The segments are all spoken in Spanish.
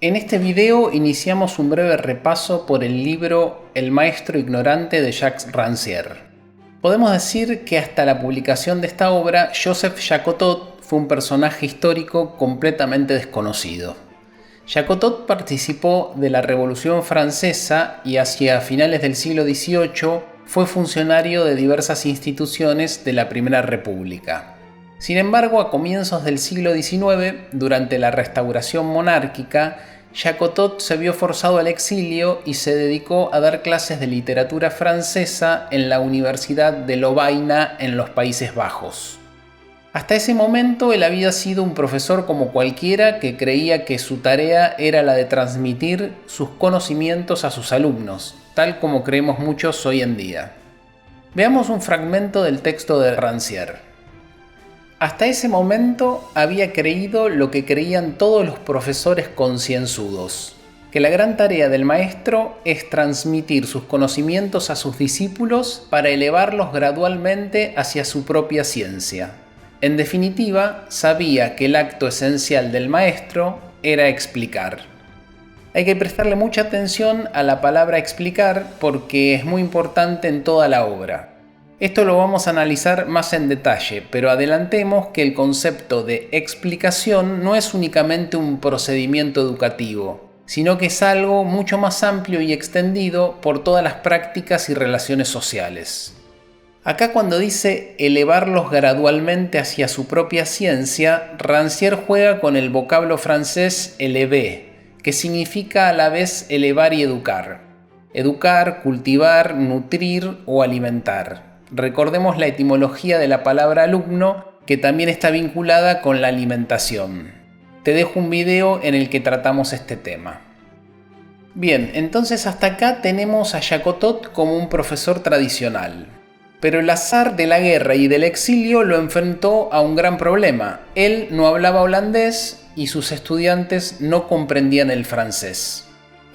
En este video iniciamos un breve repaso por el libro El maestro ignorante de Jacques Rancière. Podemos decir que hasta la publicación de esta obra, Joseph Jacotot fue un personaje histórico completamente desconocido. Jacotot participó de la Revolución Francesa y hacia finales del siglo XVIII fue funcionario de diversas instituciones de la Primera República. Sin embargo, a comienzos del siglo XIX, durante la restauración monárquica, Jacotot se vio forzado al exilio y se dedicó a dar clases de literatura francesa en la Universidad de Lovaina en los Países Bajos. Hasta ese momento él había sido un profesor como cualquiera que creía que su tarea era la de transmitir sus conocimientos a sus alumnos, tal como creemos muchos hoy en día. Veamos un fragmento del texto de Rancière. Hasta ese momento había creído lo que creían todos los profesores concienzudos, que la gran tarea del maestro es transmitir sus conocimientos a sus discípulos para elevarlos gradualmente hacia su propia ciencia. En definitiva, sabía que el acto esencial del maestro era explicar. Hay que prestarle mucha atención a la palabra explicar porque es muy importante en toda la obra. Esto lo vamos a analizar más en detalle, pero adelantemos que el concepto de explicación no es únicamente un procedimiento educativo, sino que es algo mucho más amplio y extendido por todas las prácticas y relaciones sociales. Acá cuando dice elevarlos gradualmente hacia su propia ciencia, Rancière juega con el vocablo francés élever, que significa a la vez elevar y educar. Educar, cultivar, nutrir o alimentar. Recordemos la etimología de la palabra alumno, que también está vinculada con la alimentación. Te dejo un video en el que tratamos este tema. Bien, entonces hasta acá tenemos a Jacotot como un profesor tradicional. Pero el azar de la guerra y del exilio lo enfrentó a un gran problema. Él no hablaba holandés y sus estudiantes no comprendían el francés.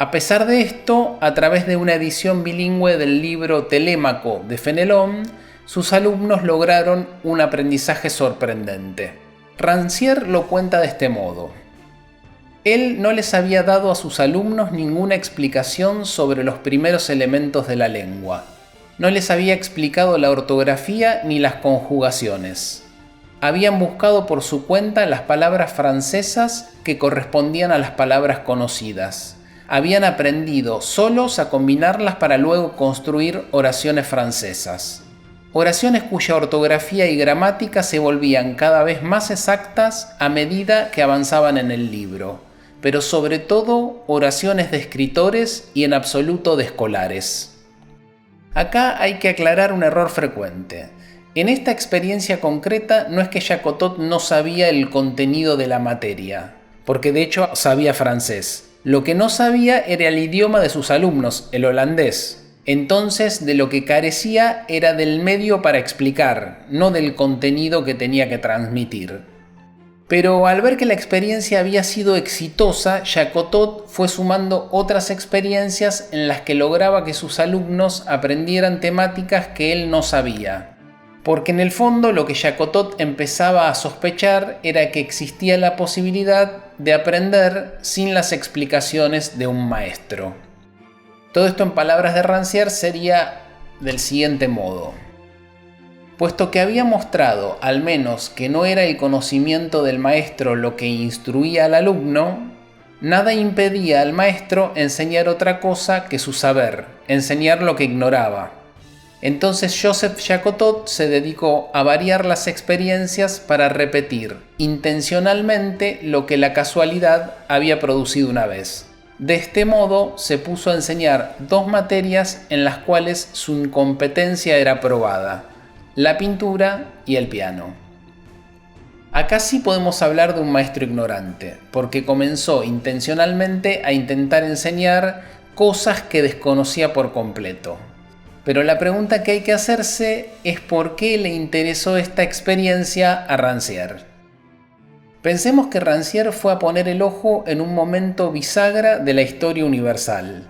A pesar de esto, a través de una edición bilingüe del libro Telémaco de Fénelon, sus alumnos lograron un aprendizaje sorprendente. Rancière lo cuenta de este modo. Él no les había dado a sus alumnos ninguna explicación sobre los primeros elementos de la lengua. No les había explicado la ortografía ni las conjugaciones. Habían buscado por su cuenta las palabras francesas que correspondían a las palabras conocidas. Habían aprendido solos a combinarlas para luego construir oraciones francesas. Oraciones cuya ortografía y gramática se volvían cada vez más exactas a medida que avanzaban en el libro, pero sobre todo oraciones de escritores y en absoluto de escolares. Acá hay que aclarar un error frecuente. En esta experiencia concreta no es que Jacotot no sabía el contenido de la materia, porque de hecho sabía francés. Lo que no sabía era el idioma de sus alumnos, el holandés. Entonces, de lo que carecía era del medio para explicar, no del contenido que tenía que transmitir. Pero al ver que la experiencia había sido exitosa, Jacotot fue sumando otras experiencias en las que lograba que sus alumnos aprendieran temáticas que él no sabía. Porque en el fondo lo que Jacotot empezaba a sospechar era que existía la posibilidad de aprender sin las explicaciones de un maestro. Todo esto en palabras de Rancière sería del siguiente modo. Puesto que había mostrado al menos que no era el conocimiento del maestro lo que instruía al alumno, nada impedía al maestro enseñar otra cosa que su saber, enseñar lo que ignoraba. Entonces Joseph Jacotot se dedicó a variar las experiencias para repetir intencionalmente lo que la casualidad había producido una vez. De este modo se puso a enseñar dos materias en las cuales su incompetencia era probada: la pintura y el piano. Acá sí podemos hablar de un maestro ignorante, porque comenzó intencionalmente a intentar enseñar cosas que desconocía por completo. Pero la pregunta que hay que hacerse es por qué le interesó esta experiencia a Rancière. Pensemos que Rancière fue a poner el ojo en un momento bisagra de la historia universal.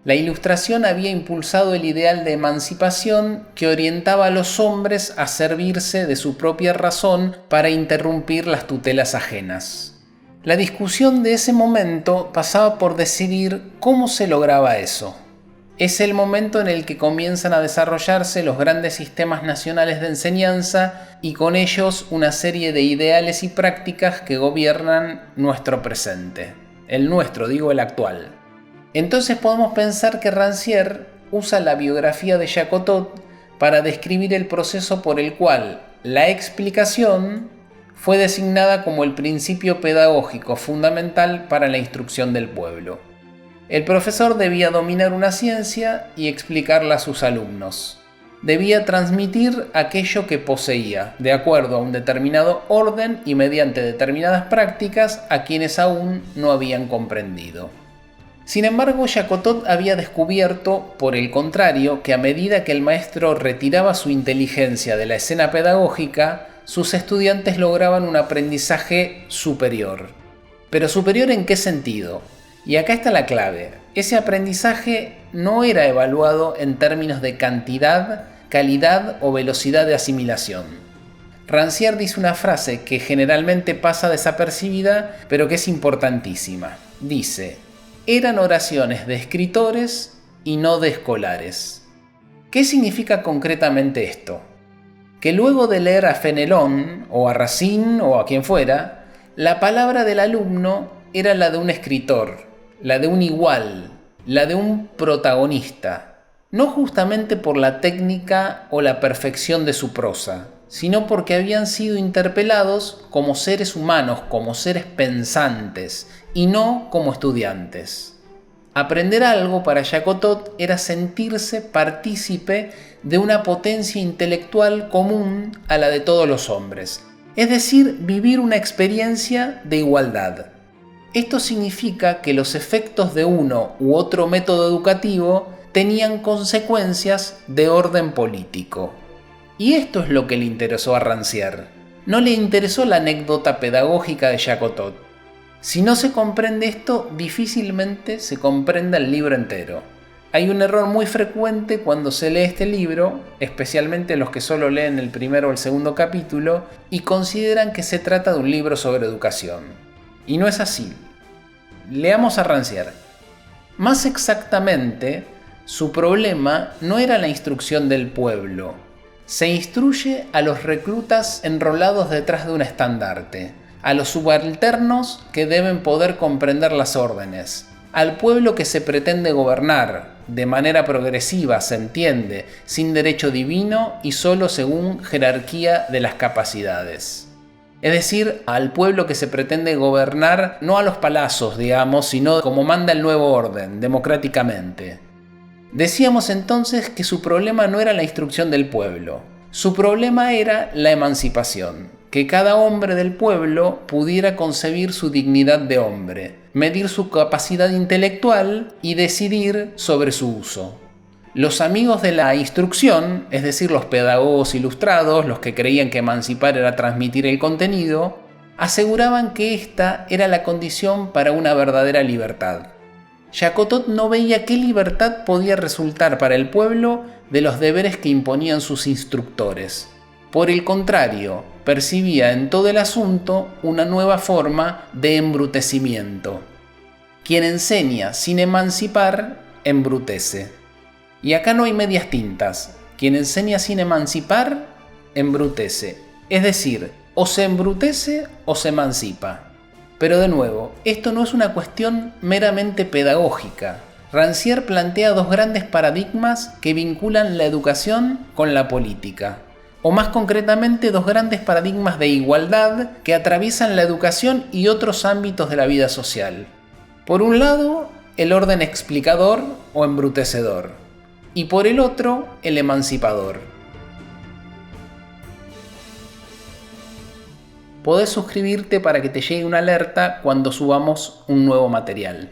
La Ilustración había impulsado el ideal de emancipación que orientaba a los hombres a servirse de su propia razón para interrumpir las tutelas ajenas. La discusión de ese momento pasaba por decidir cómo se lograba eso. Es el momento en el que comienzan a desarrollarse los grandes sistemas nacionales de enseñanza y con ellos una serie de ideales y prácticas que gobiernan nuestro presente. El nuestro, digo el actual. Entonces podemos pensar que Rancière usa la biografía de Jacotot para describir el proceso por el cual la explicación fue designada como el principio pedagógico fundamental para la instrucción del pueblo. El profesor debía dominar una ciencia y explicarla a sus alumnos. Debía transmitir aquello que poseía, de acuerdo a un determinado orden y mediante determinadas prácticas a quienes aún no habían comprendido. Sin embargo, Jacotot había descubierto, por el contrario, que a medida que el maestro retiraba su inteligencia de la escena pedagógica, sus estudiantes lograban un aprendizaje superior. ¿Pero superior en qué sentido? Y acá está la clave. Ese aprendizaje no era evaluado en términos de cantidad, calidad o velocidad de asimilación. Rancière dice una frase que generalmente pasa desapercibida, pero que es importantísima. Dice: eran oraciones de escritores y no de escolares. ¿Qué significa concretamente esto? Que luego de leer a Fenelón, o a Racine, o a quien fuera, la palabra del alumno era la de un escritor, la de un igual, la de un protagonista, no justamente por la técnica o la perfección de su prosa, sino porque habían sido interpelados como seres humanos, como seres pensantes, y no como estudiantes. Aprender algo para Jacotot era sentirse partícipe de una potencia intelectual común a la de todos los hombres, es decir, vivir una experiencia de igualdad. Esto significa que los efectos de uno u otro método educativo tenían consecuencias de orden político. Y esto es lo que le interesó a Rancière. No le interesó la anécdota pedagógica de Jacotot. Si no se comprende esto, difícilmente se comprende el libro entero. Hay un error muy frecuente cuando se lee este libro, especialmente los que solo leen el primero o el segundo capítulo, y consideran que se trata de un libro sobre educación. Y no es así. Leamos a Rancière. Más exactamente, su problema no era la instrucción del pueblo. Se instruye a los reclutas enrolados detrás de un estandarte, a los subalternos que deben poder comprender las órdenes, al pueblo que se pretende gobernar, de manera progresiva, se entiende, sin derecho divino y solo según jerarquía de las capacidades. Es decir, al pueblo que se pretende gobernar no a los palazos, digamos, sino como manda el nuevo orden, democráticamente. Decíamos entonces que su problema no era la instrucción del pueblo, su problema era la emancipación, que cada hombre del pueblo pudiera concebir su dignidad de hombre, medir su capacidad intelectual y decidir sobre su uso. Los amigos de la instrucción, es decir, los pedagogos ilustrados, los que creían que emancipar era transmitir el contenido, aseguraban que esta era la condición para una verdadera libertad. Jacotot no veía qué libertad podía resultar para el pueblo de los deberes que imponían sus instructores. Por el contrario, percibía en todo el asunto una nueva forma de embrutecimiento. Quien enseña sin emancipar, embrutece. Y acá no hay medias tintas. Quien enseña sin emancipar, embrutece. Es decir, o se embrutece o se emancipa. Pero de nuevo, esto no es una cuestión meramente pedagógica. Rancière plantea dos grandes paradigmas que vinculan la educación con la política. O más concretamente, dos grandes paradigmas de igualdad que atraviesan la educación y otros ámbitos de la vida social. Por un lado, el orden explicador o embrutecedor. Y por el otro, el emancipador. Podés suscribirte para que te llegue una alerta cuando subamos un nuevo material.